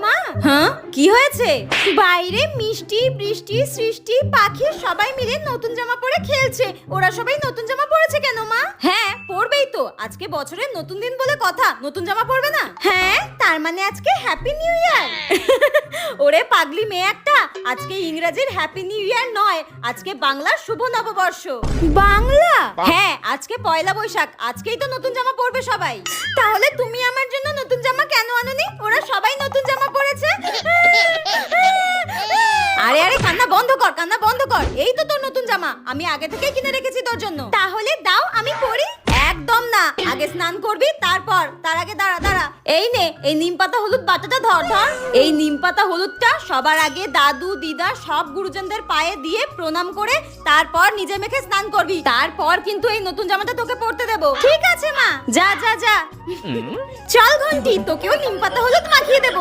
মা। হ্যাঁ, কি হয়েছে? বাইরে মিষ্টি, বৃষ্টি, সৃষ্টি, পাখি সবাই মিলে নতুন জামা পরে খেলছে। ওরা সবাই নতুন জামা পরেছে কেন মা? হ্যাঁ, পরবেই তো। আজকে বছরের নতুন দিন বলে কথা, নতুন জামা পরবে না? হ্যাঁ, তার মানে আজকে হ্যাপি নিউ ইয়ার। ওরে পাগলি মেয়ে একটা, আজকে ইংরেজির হ্যাপি নিউ ইয়ার নয়, আজকে বাংলার শুভ নববর্ষ। বাংলা? হ্যাঁ, আজকে পয়লা বৈশাখ, আজকেই তো নতুন জামা পরবে সবাই। তাহলে তুমি আমার জন্য নতুন জামা কেন আনোনি? ওরা সবাই নতুন জামা পরেছে। আরে আরে, কান্না বন্ধ কর, কান্না বন্ধ কর। এই তো তোর নতুন জামা, আমি আগে থেকেই কিনে রেখেছি তোর জন্য। তাহলে দাও, আমি পরি। একদম না, আগে স্নান করবি তারপর। তার আগে দাঁড়া দাঁড়া, এই নে, এই নিম পাতা হলুদ বাটাটা ধর ধর। এই নিম পাতা হলুদটা সবার আগে দাদু দিদা সব গুরুজনদের পায়ে দিয়ে প্রণাম করে তারপর নিজে মেখে স্নান করবি। তারপর কিন্তু এই নতুন জামাটা তোকে পরতে দেবো। ঠিক আছে মা, যা যা যা। চল ঘন্টি, তোকেও নিম পাতা হলুদ মাখিয়ে দেবো।